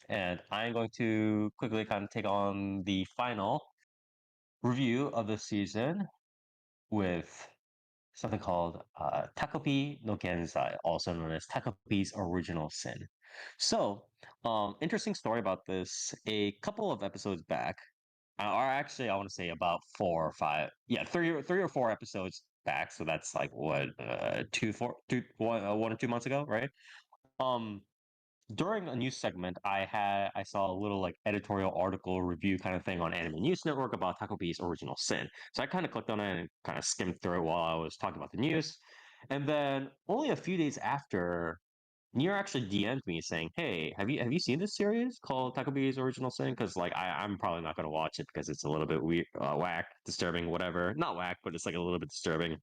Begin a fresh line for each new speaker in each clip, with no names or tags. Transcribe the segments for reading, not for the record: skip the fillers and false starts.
and I'm going to quickly kind of take on the final review of the season with something called Takopi no Genzai, also known as Takopi's Original Sin. So, interesting story about this. A couple of episodes back, or actually, I want to say about 4 or 5, yeah, three or four episodes back. So that's like what, 1 or 2 months ago, right? Um, during a news segment, I saw a little like editorial article review kind of thing on Anime News Network about Taco B's Original Sin. So I kind of clicked on it and kind of skimmed through it while I was talking about the news. And then only a few days after, Nier actually DM'd me saying, "Hey, have you seen this series called Taco B's Original Sin? Because like I'm probably not going to watch it because it's a little bit weird, whack, disturbing, whatever. Not whack, but it's like a little bit disturbing.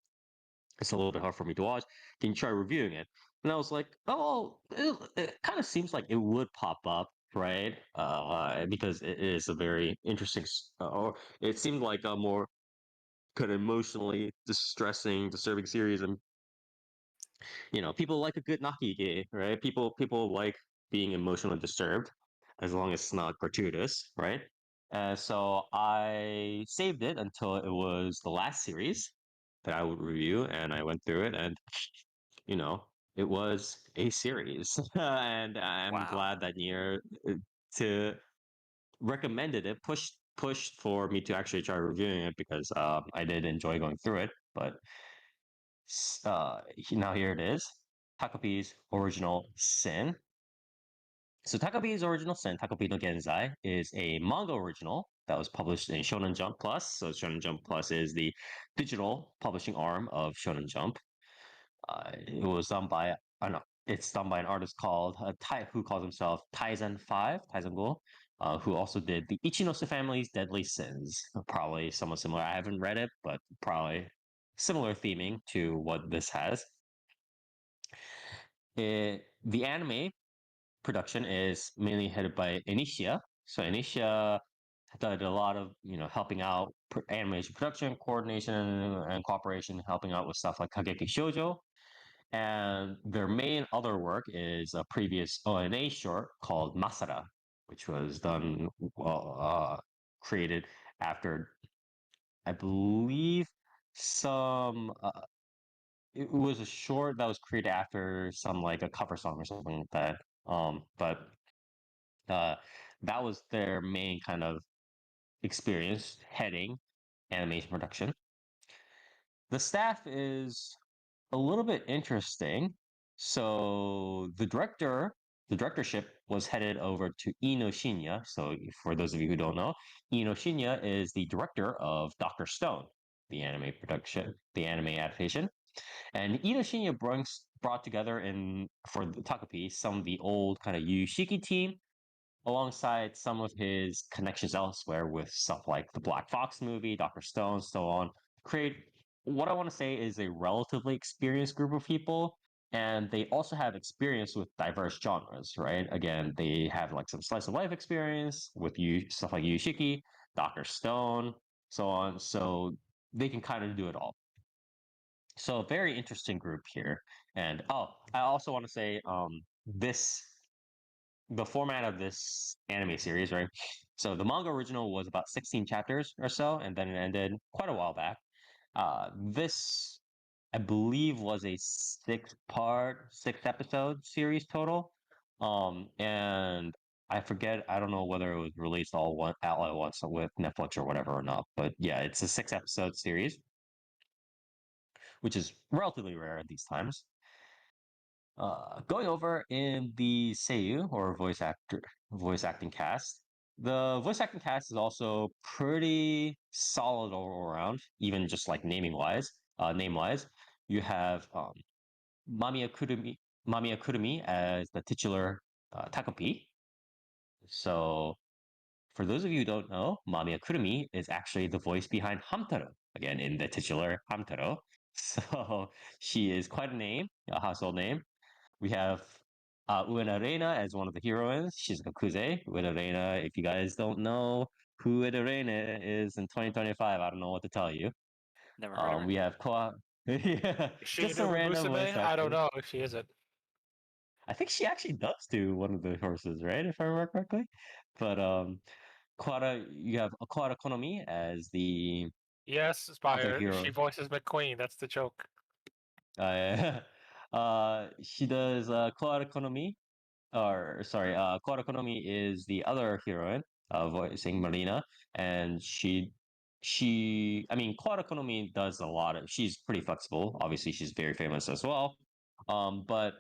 It's a little bit hard for me to watch. Can you try reviewing it?" And I was like, "Oh, it kind of seems like it would pop up, right? Because it is a very interesting, or it seemed like a more kind of emotionally distressing, disturbing series, and people like a good Nakige, right? People like being emotionally disturbed, as long as it's not gratuitous, right? So I saved it until it was the last series that I would review, and I went through it, and you know, it was a series, and I'm
Wow.
glad that Nier to recommended it, pushed for me to actually try reviewing it because I did enjoy going through it, but now here it is. Takopi's Original Sin. So Takopi's Original Sin, Takopi no Genzai, is a manga original that was published in Shonen Jump Plus. So Shonen Jump Plus is the digital publishing arm of Shonen Jump. It was done by it's done by an artist called who calls himself Taizen Five Taizen Ghoul, who also did the Ichinose family's Deadly Sins. Probably somewhat similar. I haven't read it, but probably similar theming to what this has. The anime production is mainly headed by Initia. So Initia did a lot of helping out animation production, coordination, and cooperation, helping out with stuff like Kageki Shoujo. And their main other work is a previous ONA short called Masada, which was done, created after, I believe, some. It was a short that was created after some like a cover song or something like that. But uh, that was their main kind of experience heading animation production. The staff is a little bit interesting. So the directorship was headed over to Ino Shinya. So for those of you who don't know, Ino Shinya is the director of Doctor Stone, the anime production, the anime adaptation. And Ino Shinya brought together in for the Takopi some of the old kind of Yushiki team alongside some of his connections elsewhere with stuff like the Black Fox movie, Dr. Stone, so on, create what I want to say is a relatively experienced group of people. And they also have experience with diverse genres, right? Again, they have like some slice of life experience with stuff like Yushiki, Dr. Stone, so on. So they can kind of do it all. So a very interesting group here. And I also want to say this the format of this anime series, right? So the manga original was about 16 chapters or so, and then it ended quite a while back. This, I believe, was a six episode series total. And I forget, I don't know whether it was released all at once with Netflix or whatever or not, but yeah, it's a 6 episode series, which is relatively rare at these times. Going over in the Seiyu or voice acting cast. The voice acting cast is also pretty solid all around, even just like name wise. You have Mamiya Kurumi, Mamiya Kurumi as the titular Takopi. So, for those of you who don't know, Mamiya Kurumi is actually the voice behind Hamtaro, again in the titular Hamtaro. So she is quite a name, a household name. We have Uena Reina as one of the heroines. She's Gakuze. Uena Reina, if you guys don't know who Uena Reina is in 2025, I don't know what to tell you.
Never heard of her.
We have Koa. Yeah,
Is she
just
an
some random voice
Musume? I don't
actors.
know if she is it.
I think she actually does do one of the horses, right? If I remember correctly. But you have Quad Economy as the
Yes,
other
Spire. She
hero.
voices McQueen. That's the joke.
She does Quad Economy, or sorry, Quad Economy is the other heroine, voicing Marina, and I mean, Quad Economy does a lot of. She's pretty flexible. Obviously, she's very famous as well. But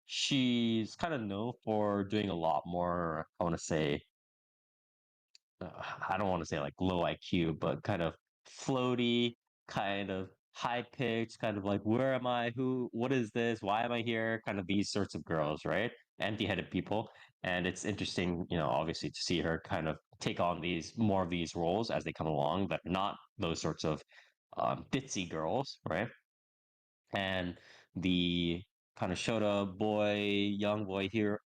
she's kind of known for doing a lot more. I want to say uh, I don't want to say like low IQ, but kind of floaty, kind of high pitched, kind of like where am I? What is this? Why am I here? Kind of these sorts of girls, right? Empty headed people. And it's interesting, obviously to see her kind of take on these more of these roles as they come along that are not those sorts of ditzy girls, right? And the kind of Shota boy, young boy here,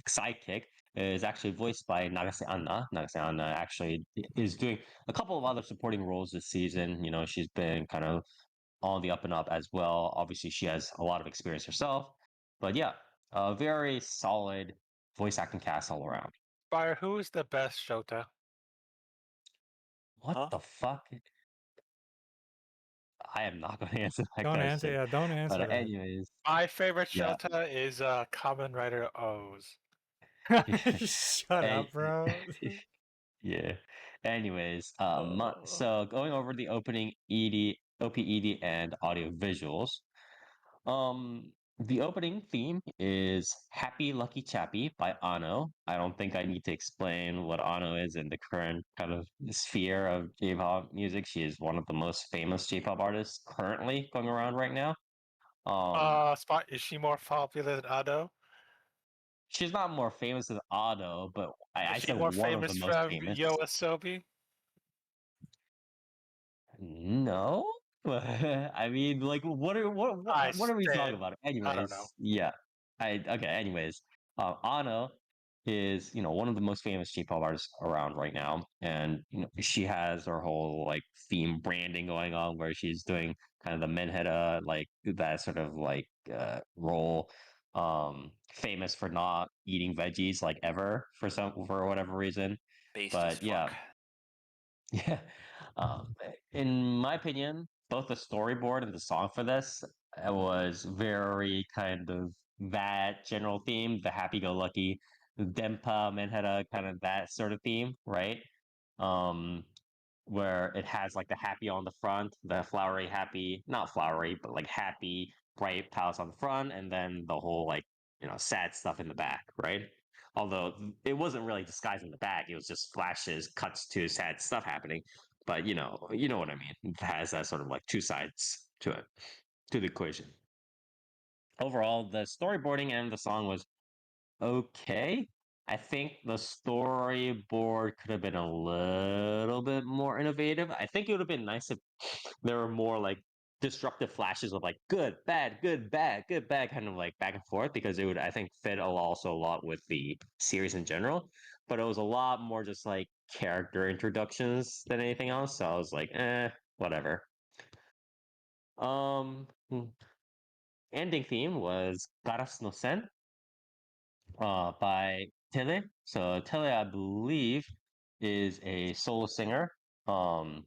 sidekick is actually voiced by Nagase Anna. Nagase Anna actually is doing a couple of other supporting roles this season. She's been kind of on the up and up as well. Obviously, she has a lot of experience herself. But yeah, a very solid voice acting cast all around.
Spire, who is the best Shota?
What
Huh?
the fuck? I am not going to answer that
Don't answer.
question.
Yeah, don't answer
But
that.
anyways,
My favorite
yeah.
Shota is Kamen Rider O's.
Shut
Hey,
up, bro.
yeah. Anyways,
Oh.
so going over the opening OPED and audio visuals. The opening theme is Happy Lucky Chappy by Ano. I don't think I need to explain what Ano is in the current kind of sphere of J-pop music. She is one of the most famous J-pop artists currently going around right now.
Spot, is she more popular than Ado?
She's not more famous than Ado, but
Is
I
she
said
more
one of the
famous
most
from
famous.
Yo Asobi?
No. I mean, like,
I
what are we talking
stand.
about?
I don't know.
Anyways, yeah. Okay. Anyways, Anna is one of the most famous J-pop artists around right now, and she has her whole like theme branding going on, where she's doing kind of the menheta, like that sort of like role. Famous for not eating veggies like ever for whatever reason,
Based as
but yeah.
fuck.
Yeah. In my opinion, both the storyboard and the song for this was very kind of that general theme, the happy-go-lucky, Dempa, Manhattan, kind of that sort of theme, right? Um, where it has like the happy on the front, the flowery happy, not flowery, but like happy, bright palettes on the front, and then the whole like, sad stuff in the back, right? Although it wasn't really disguising the back, it was just flashes, cuts to sad stuff happening. But you know what I mean. It has that sort of like two sides to it, to the equation. Overall, the storyboarding and the song was okay. I think the storyboard could have been a little bit more innovative. I think it would have been nice if there were more like disruptive flashes of like good, bad, good, bad, good, bad, kind of like back and forth because it would, I think, fit also a lot with the series in general. But it was a lot more just like character introductions than anything else. So I was like, whatever. Um, Ending theme was Garas no Sen, by Tele. So Tele, I believe, is a solo singer, um,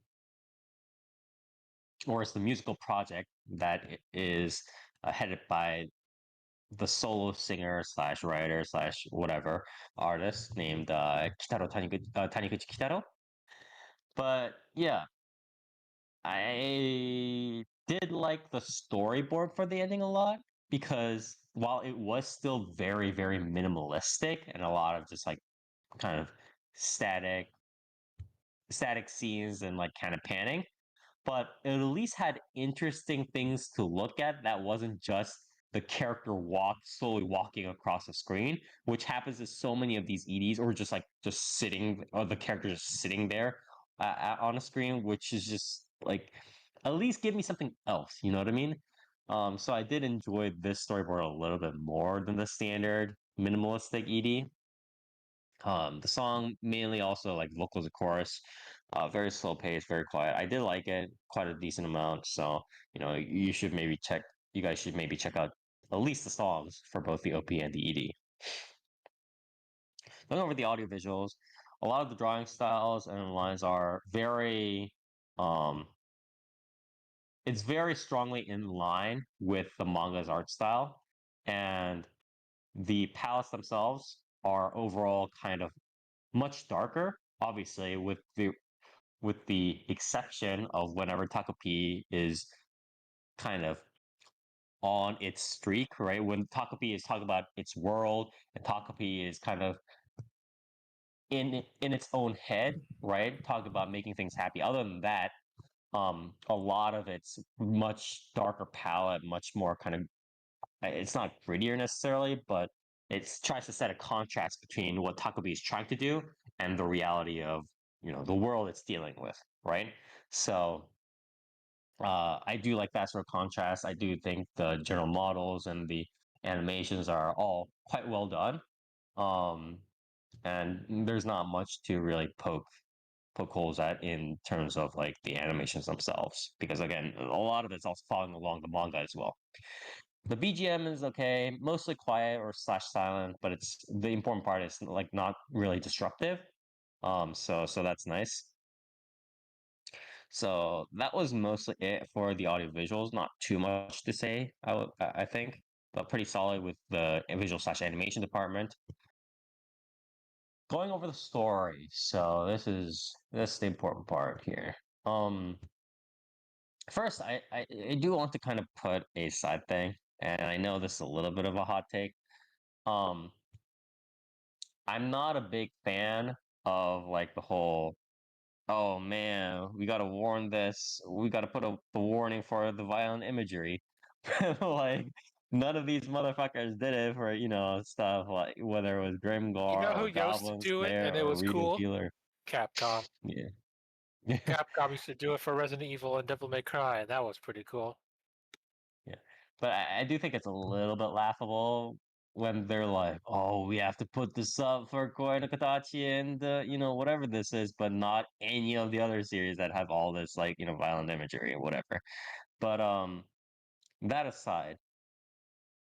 or it's the musical project that is headed by the solo singer slash writer slash whatever artist named Taniguchi Kitaro. But yeah, I did like the storyboard for the ending a lot because while it was still very, very minimalistic and a lot of just like kind of static static scenes and like kind of panning, but it at least had interesting things to look at that wasn't just the character slowly walking across the screen, which happens in so many of these EDs, or just sitting, or the character just sitting there on a screen, which is just like at least give me something else. You know what I mean? So I did enjoy this storyboard a little bit more than the standard minimalistic ED. The song mainly also like vocals and chorus, very slow pace, very quiet. I did like it quite a decent amount. So you guys should maybe check out at least the songs for both the OP and the ED. Going over the audio visuals, a lot of the drawing styles and lines are very it's very strongly in line with the manga's art style, and the palettes themselves are overall kind of much darker, obviously with the exception of whenever Takopi is kind of on its streak, right? When Takopi is talking about its world and Takopi is kind of in its own head, right? Talking about making things happy. Other than that, a lot of it's much darker palette, much more kind of it's not grittier necessarily, but it tries to set a contrast between what Takobi is trying to do and the reality of the world it's dealing with, right? So I do like that sort of contrast. I do think the general models and the animations are all quite well done. Um, and there's not much to really poke holes at in terms of like the animations themselves, because again, a lot of it's also following along the manga as well. The BGM is okay, mostly quiet or slash silent, but it's the important part is like not really disruptive. So that's nice. So that was mostly it for the audio visuals. Not too much to say, I think, but pretty solid with the visual slash animation department. Going over the story. So this is the important part here. First, I do want to kind of put a side thing, and I know this is a little bit of a hot take. Um, I'm not a big fan of like the whole, oh man, we gotta warn this, we gotta put a warning for the violent imagery. Like none of these motherfuckers did it for, stuff like whether it was
You know
Grimgar
who
or
used to
Goblin
do it
Slayer
and it
or
was
Regan
cool?
Peeler.
Capcom.
Yeah.
Capcom used to do it for Resident Evil and Devil May Cry, and that was pretty cool.
Yeah. But I do think it's a little bit laughable when they're like, "Oh, we have to put this up for Koi no Katachi and whatever this is, but not any of the other series that have all this like violent imagery or whatever." But that aside,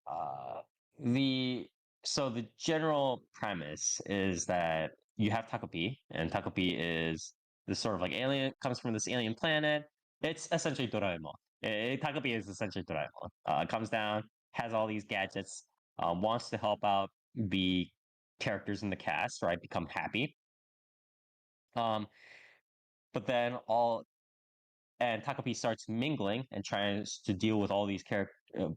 uh, the the general premise is that you have Takopi, and Takopi is this sort of like alien, comes from this alien planet. It's essentially Doraemon. Takopi is essentially Doraemon. Comes down, has all these gadgets, wants to help out the characters in the cast, right? Become happy. Um, but then all and Takopi starts mingling and tries to deal with all these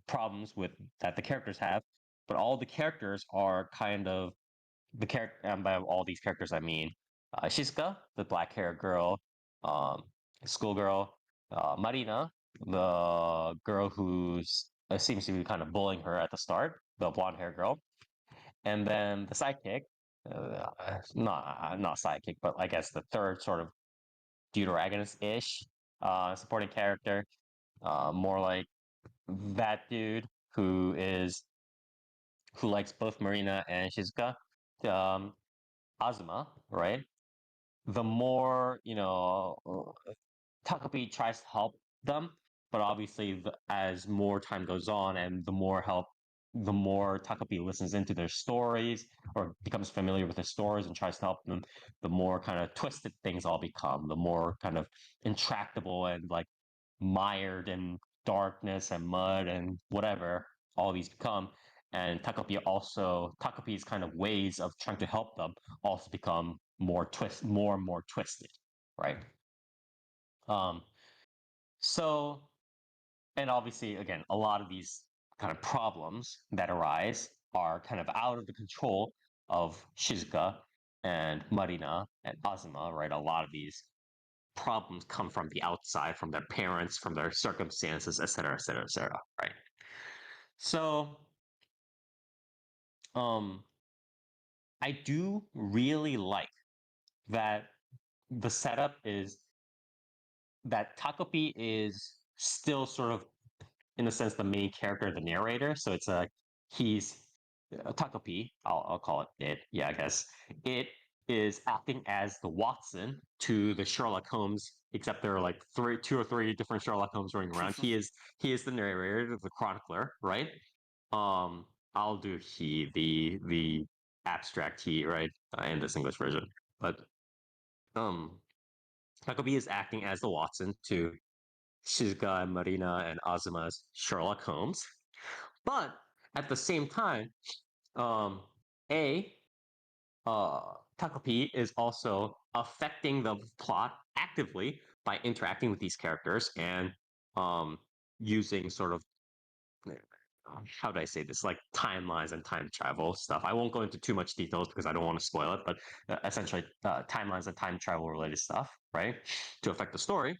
problems with that the characters have, but all the characters are kind of the character. And by all these characters, I mean Shizuka, the black hair girl, um, schoolgirl, Marina, the girl who's seems to be kind of bullying her at the start, the blonde hair girl, and then the sidekick. Not sidekick, but I guess the third sort of deuteragonist-ish supporting character, more like that dude who likes both Marina and Shizuka, um, Azuma, right? The more Takopi tries to help them, but obviously, as more time goes on and the more Takopi listens into their stories or becomes familiar with their stories and tries to help them, the more kind of twisted things all become, the more kind of intractable and like mired in darkness and mud and whatever all these become. And Takopi's kind of ways of trying to help them also become more and more twisted, right? Um, so, and obviously, again, a lot of these kind of problems that arise are kind of out of the control of Shizuka and Marina and Azuma, right? A lot of these problems come from the outside, from their parents, from their circumstances, et cetera, et cetera, et cetera, right? So, um, I do really like that the setup is that Takopi is still sort of in a sense the main character, the narrator. So it's a he's Takopi. I'll call it. Yeah, I guess it is acting as the Watson to the Sherlock Holmes. Except there are like two or three different Sherlock Holmes running around. He is the narrator, the chronicler, right? I'll do he, the abstract he, right, in this English version. But um, Takobi is acting as the Watson to Shizuka, Marina, and Azuma's Sherlock Holmes. But at the same time, um, A, uh, Takopi is also affecting the plot actively by interacting with these characters and um, using sort of how do I say this, like timelines and time travel stuff. I won't go into too much details because I don't want to spoil it, but essentially timelines and time travel related stuff, right, to affect the story.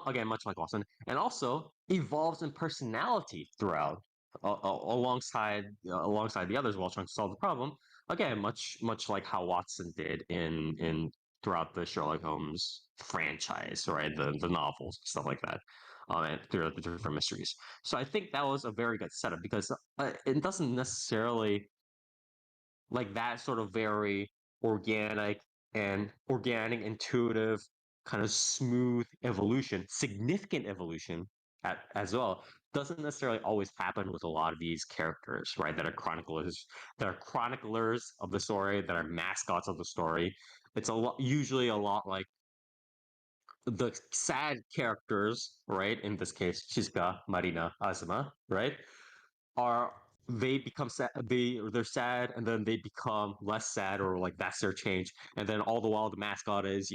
Again, much like Watson, and also evolves in personality throughout, alongside the others while trying to solve the problem. Again, much like how Watson did in throughout the Sherlock Holmes franchise, right? The novels, stuff like that, and throughout the different mysteries. So I think that was a very good setup because it doesn't necessarily like that sort of very organic, intuitive, kind of smooth evolution, significant evolution as well, doesn't necessarily always happen with a lot of these characters, right? That are chroniclers of the story, that are mascots of the story. It's usually a lot like the sad characters, right? In this case, Shizuka, Marina, Azuma, right? Are they become sad, they're sad, and then they become less sad, or like that's their change, and then all the while the mascot is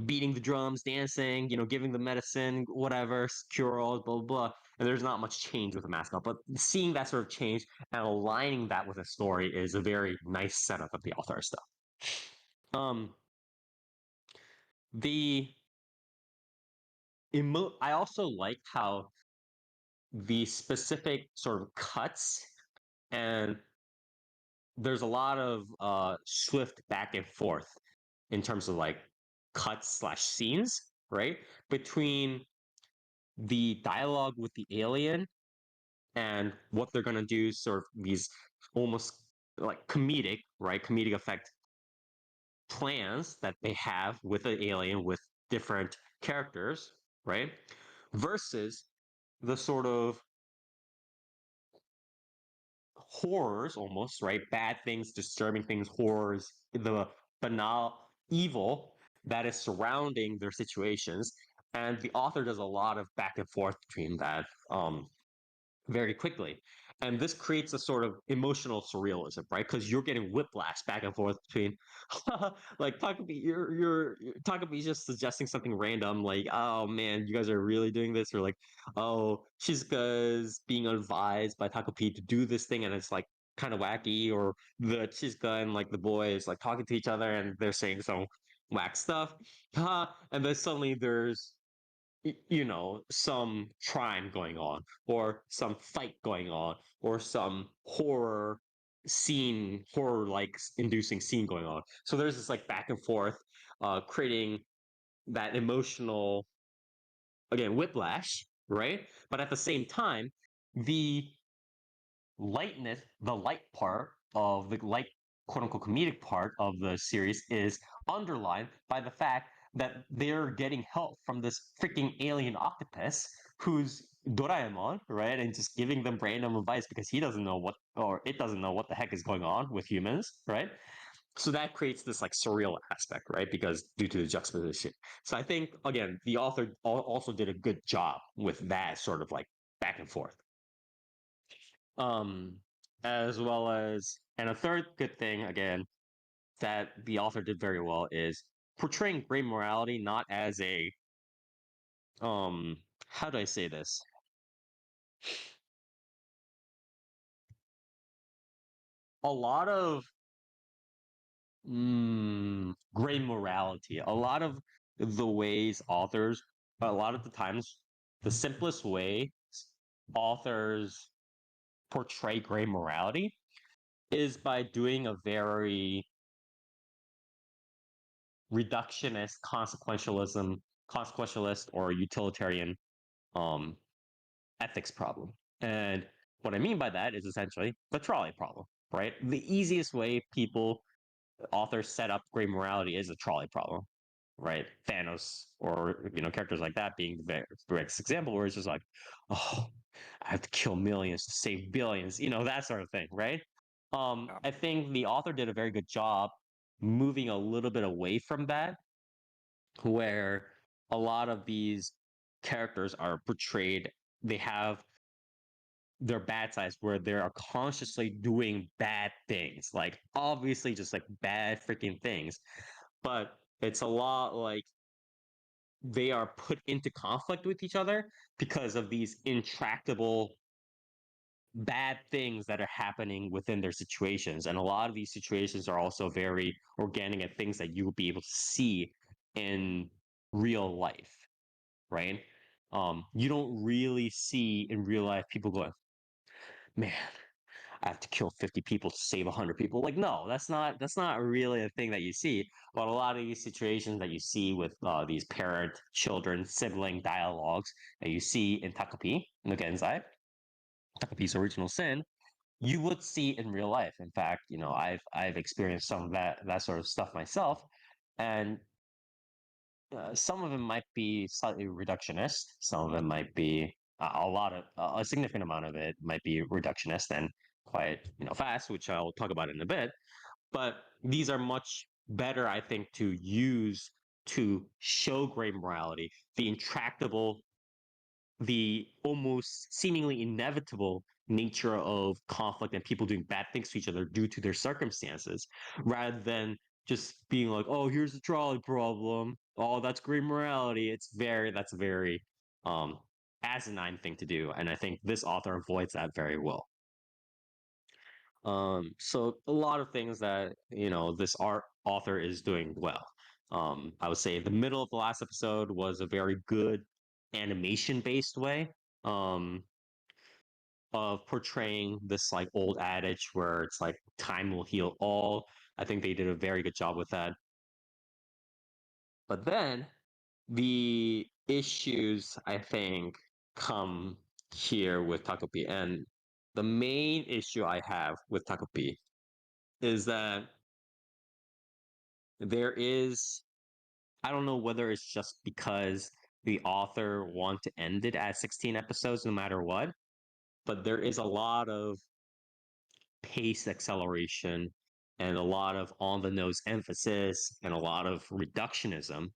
beating the drums, dancing, giving the medicine, whatever, cure all, blah blah blah. And there's not much change with the mascot, but seeing that sort of change and aligning that with a story is a very nice setup of the author stuff. The I also like how the specific sort of cuts, and there's a lot of swift back and forth in terms of like cuts slash scenes, right? Between the dialogue with the alien and what they're gonna do, sort of these almost like comedic, right? Comedic effect plans that they have with the alien with different characters, right? Versus the sort of horrors almost, right? Bad things, disturbing things, horrors, the banal evil that is surrounding their situations. And the author does a lot of back and forth between that very quickly. And this creates a sort of emotional surrealism, right? Because you're getting whiplash back and forth between, like Takopi, Takopi's just suggesting something random, like, oh man, you guys are really doing this, or like, oh, Shizuka's being advised by Takopi to do this thing, and it's like kind of wacky, or the Shizuka and like the boy is like talking to each other, and they're saying some whack stuff, and then suddenly there's some crime going on, or some fight going on, or some horror like inducing scene going on. So there's this like back and forth, creating that emotional, again, whiplash, right? But at the same time, the the light part of the light, quote unquote, comedic part of the series is underlined by the fact that they're getting help from this freaking alien octopus who's Doraemon, right? And just giving them random advice because he doesn't know what, or it doesn't know what the heck is going on with humans, right? So that creates this like surreal aspect, right? Because due to the juxtaposition. So I think, again, the author also did a good job with that sort of like back and forth. um as well as, and a third good thing again that the author did very well is portraying gray morality not as a how do I say this, a lot of gray morality, a lot of the ways authors, a lot of the times, the simplest way authors portray gray morality is by doing a very reductionist consequentialist or utilitarian um, ethics problem. And what I mean by that is essentially the trolley problem, right? The easiest way authors set up gray morality is a trolley problem. right? Thanos or characters like that being the very direct example where it's just like, oh, I have to kill millions to save billions, that sort of thing, right? I think the author did a very good job moving a little bit away from that, where a lot of these characters are portrayed, they have their bad sides where they are consciously doing bad things, like obviously just like bad freaking things. But it's a lot like they are put into conflict with each other because of these intractable bad things that are happening within their situations. And a lot of these situations are also very organic and things that you will be able to see in real life, right? You don't really see in real life people going, man, I have to kill 50 people to save 100 people. Like, no, that's not really a thing that you see. But a lot of these situations that you see with these parent, children, sibling dialogues that you see in Takopi, in the Genzai, Takopi's original sin, you would see in real life. In fact, I've experienced some of that sort of stuff myself, and some of them might be slightly reductionist. Some of them might be a lot of a significant amount of it might be reductionist and quite fast, which I'll talk about in a bit. But these are much better, I think, to use to show gray morality, the intractable, the almost seemingly inevitable nature of conflict and people doing bad things to each other due to their circumstances, rather than just being like, oh, here's the trolley problem. Oh, that's great morality. That's a very asinine thing to do. And I think this author avoids that very well. So a lot of things that, this art author is doing well. I would say the middle of the last episode was a very good animation based way um of portraying this like old adage where it's like time will heal all. I think they did a very good job with that. But then the issues, I think, come here with Takopi. And the main issue I have with Takopi is that there is, I don't know whether it's just because the author want to end it at 16 episodes no matter what, but there is a lot of pace acceleration and a lot of on the nose emphasis and a lot of reductionism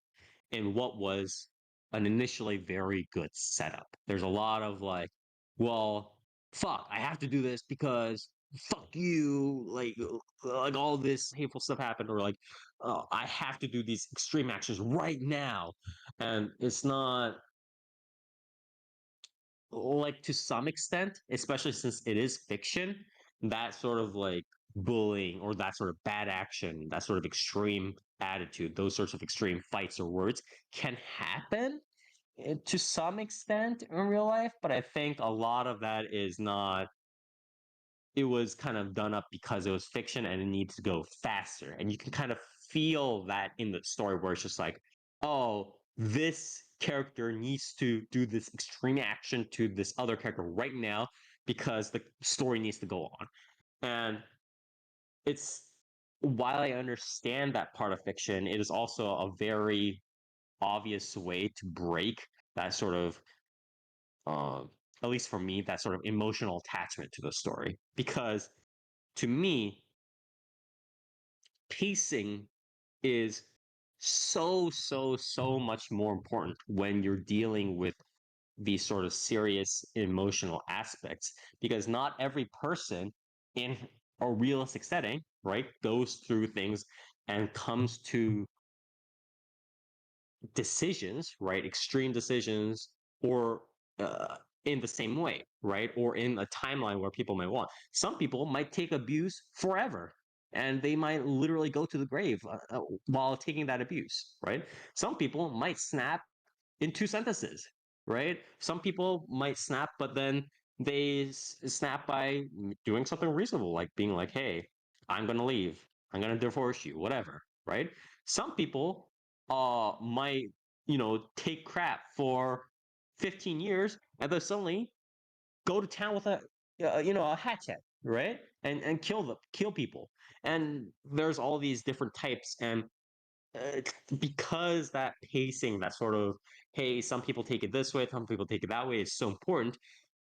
in what was an initially very good setup. There's a lot of like, well, fuck, I have to do this because fuck you, like all this hateful stuff happened, or like, I have to do these extreme actions right now, and it's not like to some extent, especially since it is fiction, that sort of like bullying or that sort of bad action, that sort of extreme attitude, those sorts of extreme fights or words can happen to some extent in real life. But I think a lot of that is not, it was kind of done up because it was fiction and it needs to go faster. And you can kind of feel that in the story where it's just like, oh, this character needs to do this extreme action to this other character right now because the story needs to go on. And it's, while I understand that part of fiction, it is also a very obvious way to break that sort of, um, at least for me, that sort of emotional attachment to the story. Because to me, pacing is so much more important when you're dealing with these sort of serious emotional aspects, because not every person in a realistic setting, right, goes through things and comes to decisions, right, extreme decisions, or in the same way, right, or in a timeline where people might want. Some people might take abuse forever, and they might literally go to the grave while taking that abuse, right? Some people might snap in 2 sentences, right? Some people might snap, but then they snap by doing something reasonable, like being like, "Hey, I'm gonna leave. I'm gonna divorce you, whatever." Right? Some people might take crap for 15 years and then suddenly go to town with a hatchet, right? And kill people. And there's all these different types, and uh, because that pacing, that sort of, hey, some people take it this way, some people take it that way, is so important.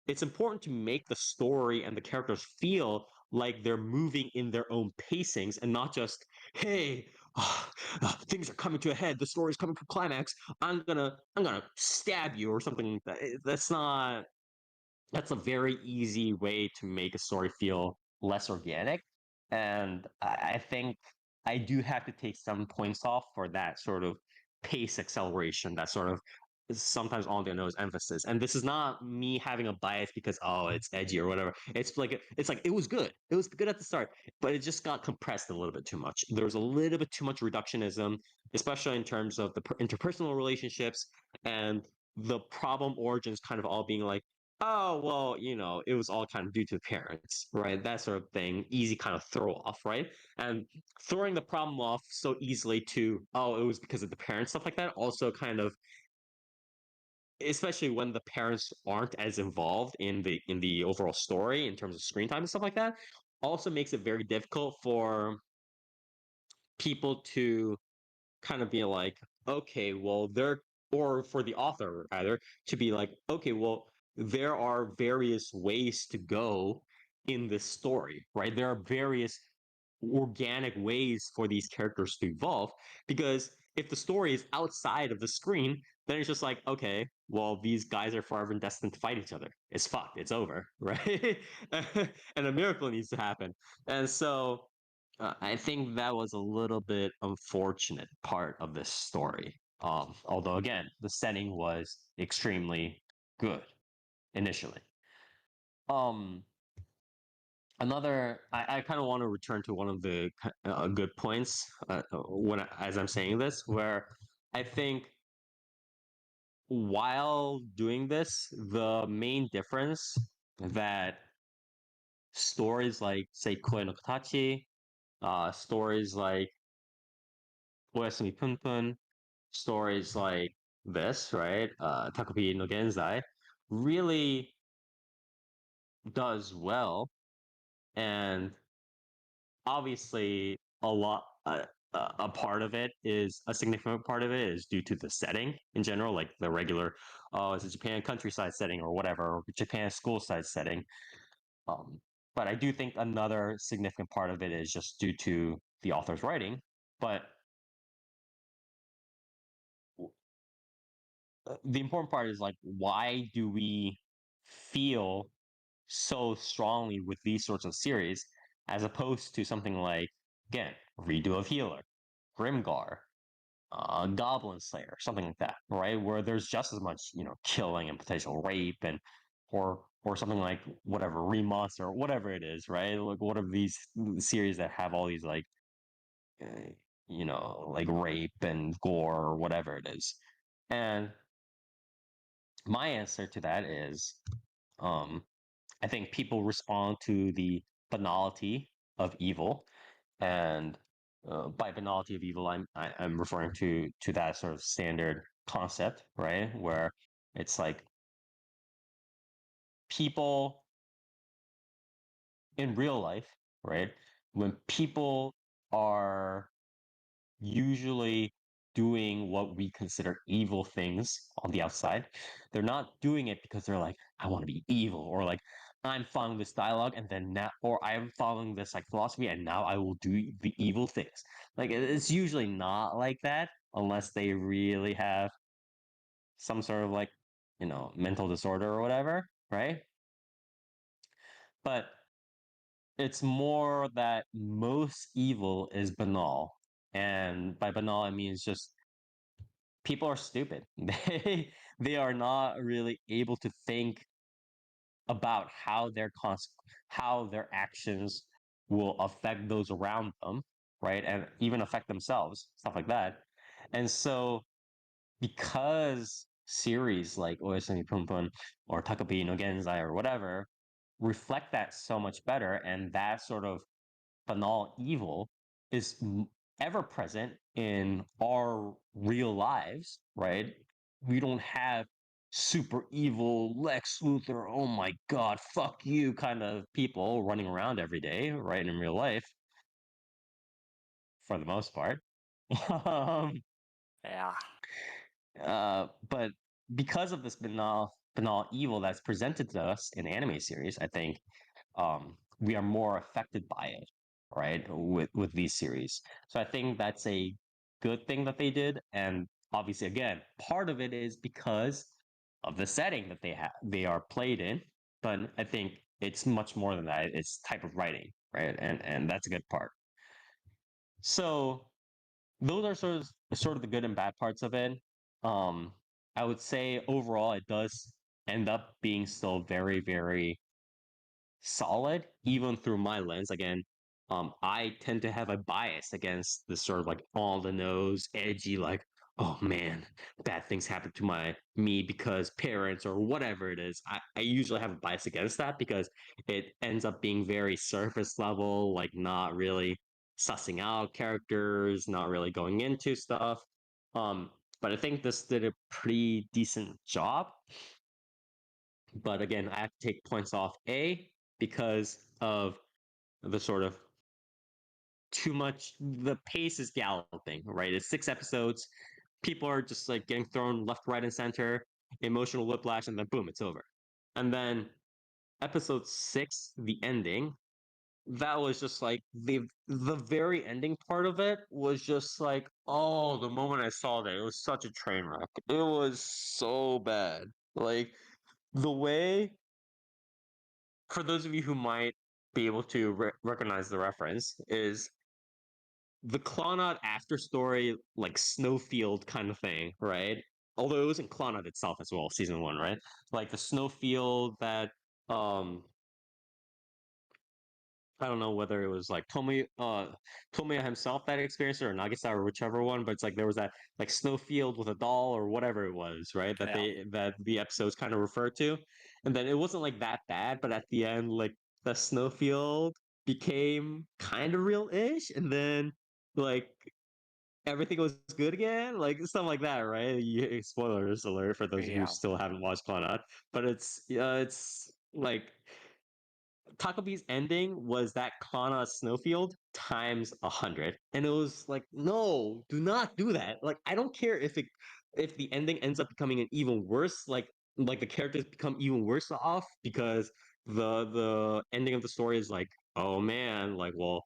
It's important to make the story and the characters feel like they're moving in their own pacings and not just, hey, things are coming to a head, the story's coming to a climax, I'm gonna stab you or something. That's a very easy way to make a story feel less organic. And I think I do have to take some points off for that sort of pace acceleration, that sort of sometimes on the nose emphasis. And this is not me having a bias because oh it's edgy or whatever. It's like it was good. It was good at the start, but it just got compressed a little bit too much. There was a little bit too much reductionism, especially in terms of the interpersonal relationships and the problem origins kind of all being like, oh, well, it was all kind of due to the parents, right? That sort of thing. Easy kind of throw off, right? And throwing the problem off so easily to, oh, it was because of the parents, stuff like that, also kind of, especially when the parents aren't as involved in the overall story in terms of screen time and stuff like that, also makes it very difficult for people to kind of be like, okay, well, or for the author rather, to be like, okay, well, there are various ways to go in this story, right? There are various organic ways for these characters to evolve because if the story is outside of the screen, then it's just like, okay, well, these guys are forever destined to fight each other. It's fucked. It's over, right? And a miracle needs to happen. And so I think that was a little bit unfortunate part of this story. Although again, the setting was extremely good initially. Um, I kind of want to return to one of the good points as I'm saying this, where I think while doing this, the main difference that stories like say Koi no Katachi, stories like Oyasumi Punpun, stories like this, right? Takopi no Genzai really does well, and obviously a part of it is a significant part of it is due to the setting in general, like the regular, oh, it's a Japan countryside setting or whatever, or Japan school side setting. Um, but I do think another significant part of it is just due to the author's writing. But the important part is like, why do we feel so strongly with these sorts of series as opposed to something like, again, Redo of Healer, Grimgar, Goblin Slayer, something like that, right? Where there's just as much, killing and potential rape and or something like whatever Remonster or whatever it is, right? Like what are these series that have all these like like rape and gore or whatever it is. And my answer to that is um I think people respond to the banality of evil, and by banality of evil, I'm referring to that sort of standard concept, right? Where it's like people in real life, right? When people are usually doing what we consider evil things on the outside, they're not doing it because they're like, I want to be evil, or like, I'm following this dialogue and then now, or I'm following this like philosophy and now I will do the evil things. Like, it's usually not like that unless they really have some sort of like, mental disorder or whatever, right? But it's more that most evil is banal. And by banal, I mean it's just people are stupid. They are not really able to think about how their actions will affect those around them, right? And even affect themselves, stuff like that. And so because series like Oyasumi Punpun or Takopi no Genzai or whatever reflect that so much better, and that sort of banal evil is ever present in our real lives, right? We don't have super evil Lex Luthor, oh my god, fuck you kind of people running around every day, right, in real life, for the most part. um,
Yeah.
but because of this banal evil that's presented to us in anime series, I think we are more affected by it, right? With these series. So I think that's a good thing that they did, and obviously, again, part of it is because of the setting that they are played in. But I think it's much more than that. It's type of writing, right? And that's a good part. So those are sort of the good and bad parts of it. Um, I would say overall, it does end up being still very solid, even through my lens. Again, I tend to have a bias against this sort of like on the nose, edgy, like, oh man, bad things happen to me because parents or whatever it is. I usually have a bias against that because it ends up being very surface level, like not really sussing out characters, not really going into stuff. Um, but I think this did a pretty decent job. But again, I have to take points off A because of the sort of too much, the pace is galloping, right? It's 6 episodes. People are just like getting thrown left, right, and center, emotional whiplash, and then boom, it's over. And then episode 6, the ending, that was just like the very ending part of it was just like, oh, the moment I saw that, it was such a train wreck. It was so bad. Like the way, for those of you who might be able to recognize the reference, is the Clawnaut after story, like Snowfield kind of thing, right? Although it wasn't Clawnaut itself as well, season one, right? Like the Snowfield that um I don't know whether it was like Tomoya himself that experienced it or Nagisa or whichever one, but it's like there was that like snowfield with a doll or whatever it was, right? That
Yeah.
that the episodes kind of refer to. And then it wasn't like that bad, but at the end, like the snowfield became kind of real-ish, and then like everything was good again, like stuff like that, right? Spoilers alert for those of you who
Yeah.
still haven't watched Clannad, but it's like Takopi's ending was that Kana Snowfield times 100, and it was like, no, do not do that. Like, I don't care if the ending ends up becoming an even worse, like the characters become even worse off because the ending of the story is like, oh man, like, well,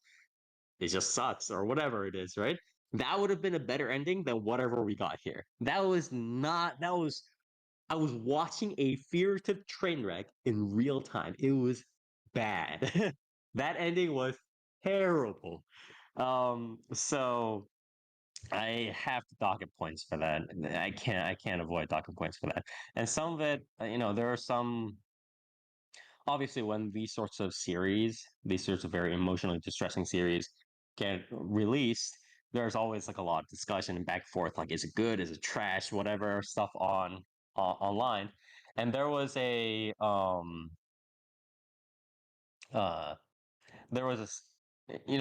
it just sucks or whatever it is, right? That would have been a better ending than whatever we got here. That was not. That was I was watching a figurative train wreck in real time. It was bad. That ending was terrible. So I have to docket points for that. I can't avoid docket points for that. And some of it, there are some, obviously when these sorts of very emotionally distressing series get released, there's always like a lot of discussion and back and forth, like is it good, is it trash, whatever stuff online. And there was a uh there was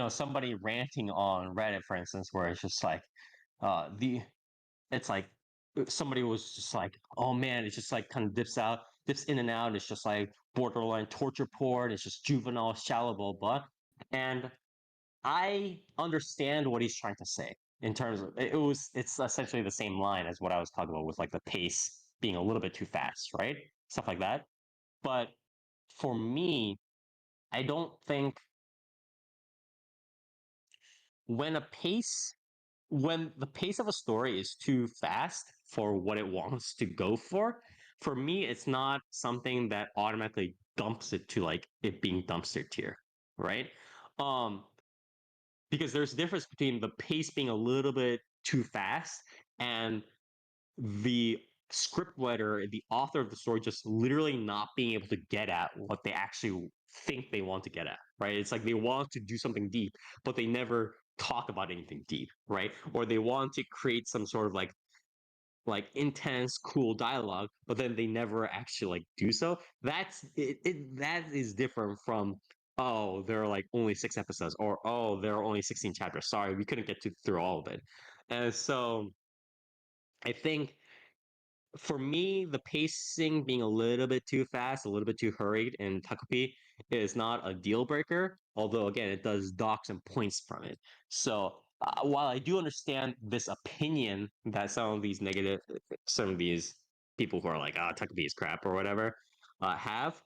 somebody ranting on Reddit, for instance, where it's just like the it's like somebody was just like, oh man, it's just like kind of dips in and out. It's just like borderline torture porn. It's just juvenile, shallow, blah, blah. And I understand what he's trying to say in terms of it's essentially the same line as what I was talking about with like the pace being a little bit too fast, right? Stuff like that. But for me, I don't think when a pace when the pace of a story is too fast for what it wants to go for me, it's not something that automatically dumps it to like it being dumpster tier, right? Um, because there's a difference between the pace being a little bit too fast and the script writer, the author of the story, just literally not being able to get at what they actually think they want to get at, right? It's like they want to do something deep, but they never talk about anything deep, right? Or they want to create some sort of like intense, cool dialogue, but then they never actually like do so. That is different from, oh, there are like only 6 episodes, or oh, there are only 16 chapters. Sorry, we couldn't get through all of it. And so I think for me, the pacing being a little bit too fast, a little bit too hurried in Takopi is not a deal breaker. Although again, it does dock some points from it. So while I do understand this opinion that some of these people who are like, ah, Takopi is crap or whatever, have,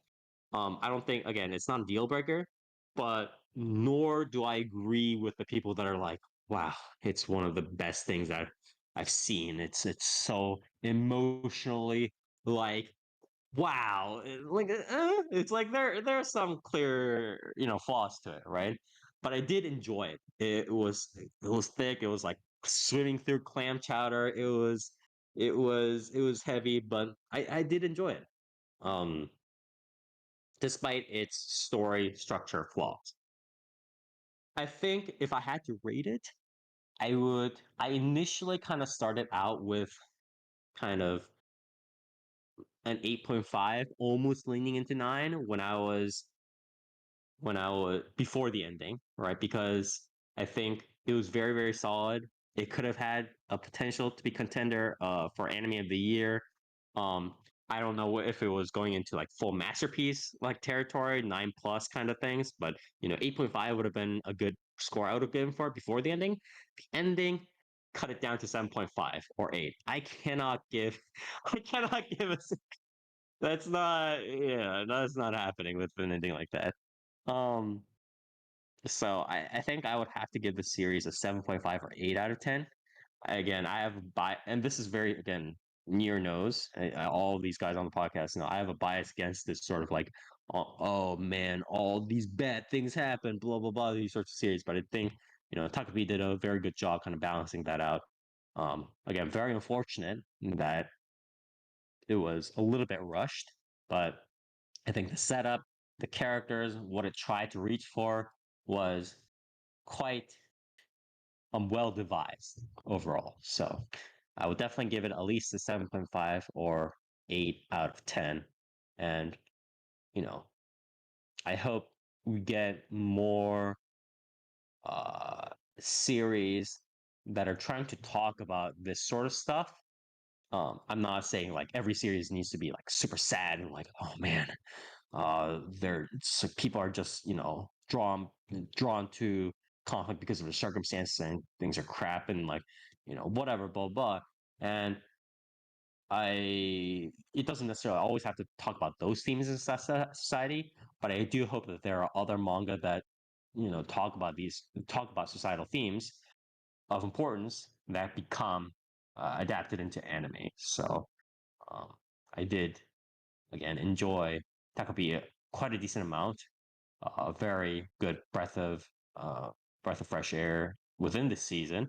I don't think, again, it's not a deal breaker, but nor do I agree with the people that are like, wow, it's one of the best things that I've seen. It's so emotionally like wow, it's like there are some clear flaws to it, right? But I did enjoy it. It was thick. It was like swimming through clam chowder. It was heavy, but I did enjoy it. Um, despite its story structure flaws. I think if I had to rate it, I initially kind of started out with kind of an 8.5, almost leaning into 9 when I was before the ending, right? Because I think it was very, very solid. It could have had a potential to be contender for anime of the year. Um, I don't know if it was going into like full masterpiece like territory, 9 plus kind of things, but 8.5 would have been a good score I would have given for it before the ending. The ending cut it down to 7.5 or 8. I cannot give I cannot give a that's not yeah, that's not happening with an ending like that. Um, so I think I would have to give the series a 7.5 or 8 out of 10. Again, I have a bias, and this is very, again, near nose. All of these guys on the podcast know I have a bias against this sort of like, oh man, all these bad things happen, blah, blah, blah, these sorts of series. But I think, Takopi did a very good job kind of balancing that out. Again, very unfortunate that it was a little bit rushed, but I think the setup, the characters, what it tried to reach for was quite well devised overall. So I would definitely give it at least a 7.5 or 8 out of 10. And, you know, I hope we get more uh, series that are trying to talk about this sort of stuff. I'm not saying like every series needs to be like super sad and like, oh man, they're so people are just drawn to conflict because of the circumstances and things are crap and like whatever blah blah and I it doesn't necessarily always have to talk about those themes in society, but I do hope that there are other manga that talk about societal themes of importance that become adapted into anime. So um, I did again enjoy Takopi quite a decent amount. A very good uh, breath of fresh air within this season.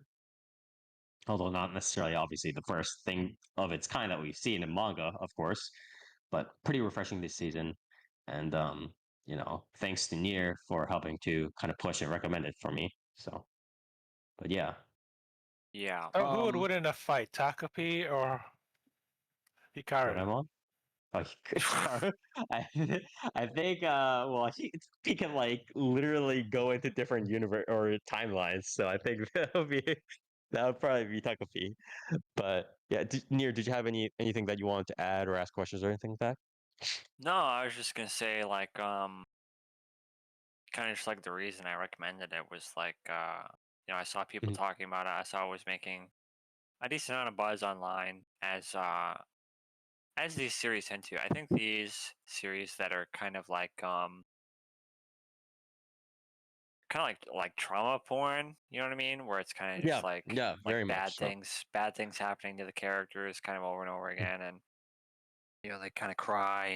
Although not necessarily, obviously, the first thing of its kind that we've seen in manga, of course, but pretty refreshing this season. And thanks to Nier for helping to kind of push and recommend it for me. So, but yeah,
Yeah.
So who would win in a fight, Takopi or Hikaru?
Doraemon. Oh, Hikaru. I I think well he can like literally go into different universe or timelines, so I think that would probably be Takopi. But yeah, Near, did you have anything that you wanted to add or ask questions or anything like that?
No, I was just gonna say like kind of just like the reason I recommended it was like I saw people
Mhm.
talking about it. I saw it was making a decent amount of buzz online as these series tend to. I think these series that are kind of like trauma porn, you know what I mean? Where it's kind of just
Yeah, yeah,
like
very much so.
bad things happening to the characters kind of over and over again and they kind of cry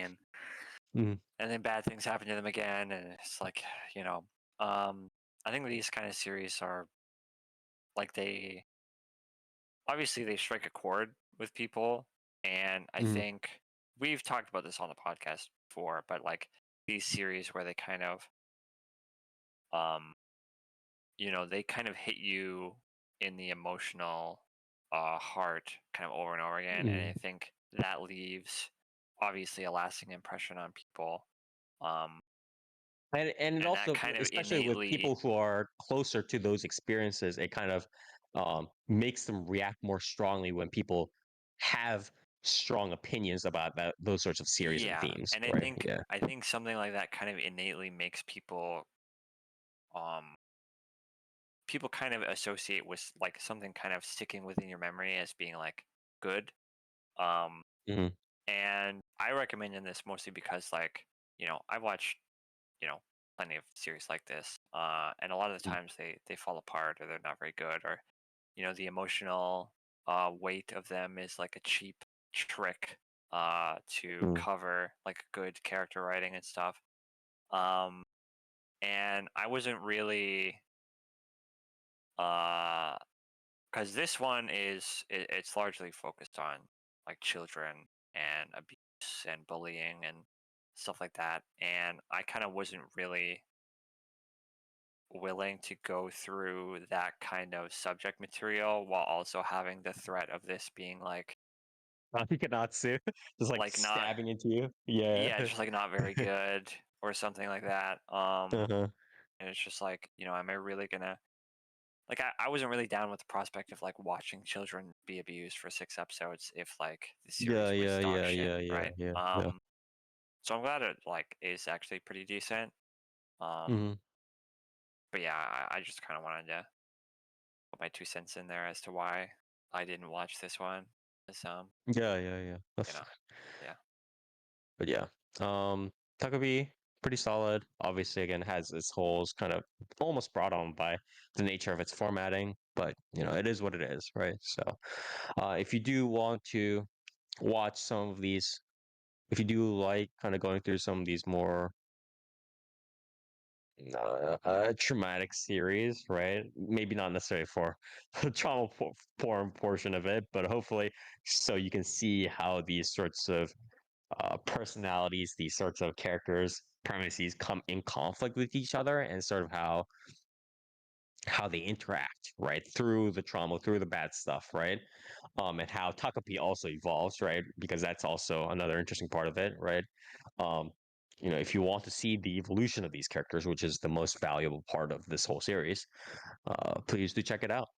Mhm.
and then bad things happen to them again and it's like, you know, I think these kind of series are like they obviously they strike a chord with people and I
Mhm.
think we've talked about this on the podcast before, but like these series where they kind of um they kind of hit you in the emotional heart kind of over and over again. And I
Mhm.
think that leaves obviously a lasting impression on people. Um,
And it
and that
also,
kind of
especially with
innately,
people who are closer to those experiences, it kind of makes them react more strongly when people have strong opinions about those sorts of series and
yeah.
themes,
And
right? Yeah.
I think something like that kind of innately makes um, people kind of associate with like something kind of sticking within your memory as being like good.
Mhm.
And I recommend in this mostly because like, I watched, plenty of series like this. And a lot of the
Mm.
times they fall apart or they're not very good, or, the emotional weight of them is like a cheap trick to
Mm.
cover like good character writing and stuff. Um and I wasn't really because this one it's largely focused on like children and abuse and bullying and stuff like that, and I kind of wasn't really willing to go through that kind of subject material while also having the threat of this being like
Nakanatsu, just like
not
stabbing into you. Yeah.
yeah, just like not very good or something like that.
Uh-huh.
And it's just like, am I really gonna like I wasn't really down with the prospect of like watching children be abused for 6 episodes if like the
Yeah,
series was
yeah,
dog
yeah,
shit,
yeah, yeah,
right?
yeah, yeah.
So I'm glad it like is actually pretty decent. Um
Hmm.
but yeah, I just kind of wanted to put my 2 cents in there as to why I didn't watch this one. 'Cause,
Yeah, yeah, yeah. That's
you know,
fine.
yeah.
But yeah. Takopi, pretty solid. Obviously, again, has its holes kind of almost brought on by the nature of its formatting, but it is what it is, right? So if you do want to watch some of these, if you do like kind of going through some of these more traumatic series, right? Maybe not necessarily for the porn portion of it, but hopefully so you can see how these sorts of personalities, these sorts of characters, premises come in conflict with each other, and sort of how they interact, right? Through the trauma, through the bad stuff, right? And how Takopi also evolves, right? Because that's also another interesting part of it, right? Um, if you want to see the evolution of these characters, which is the most valuable part of this whole series, please do check it out.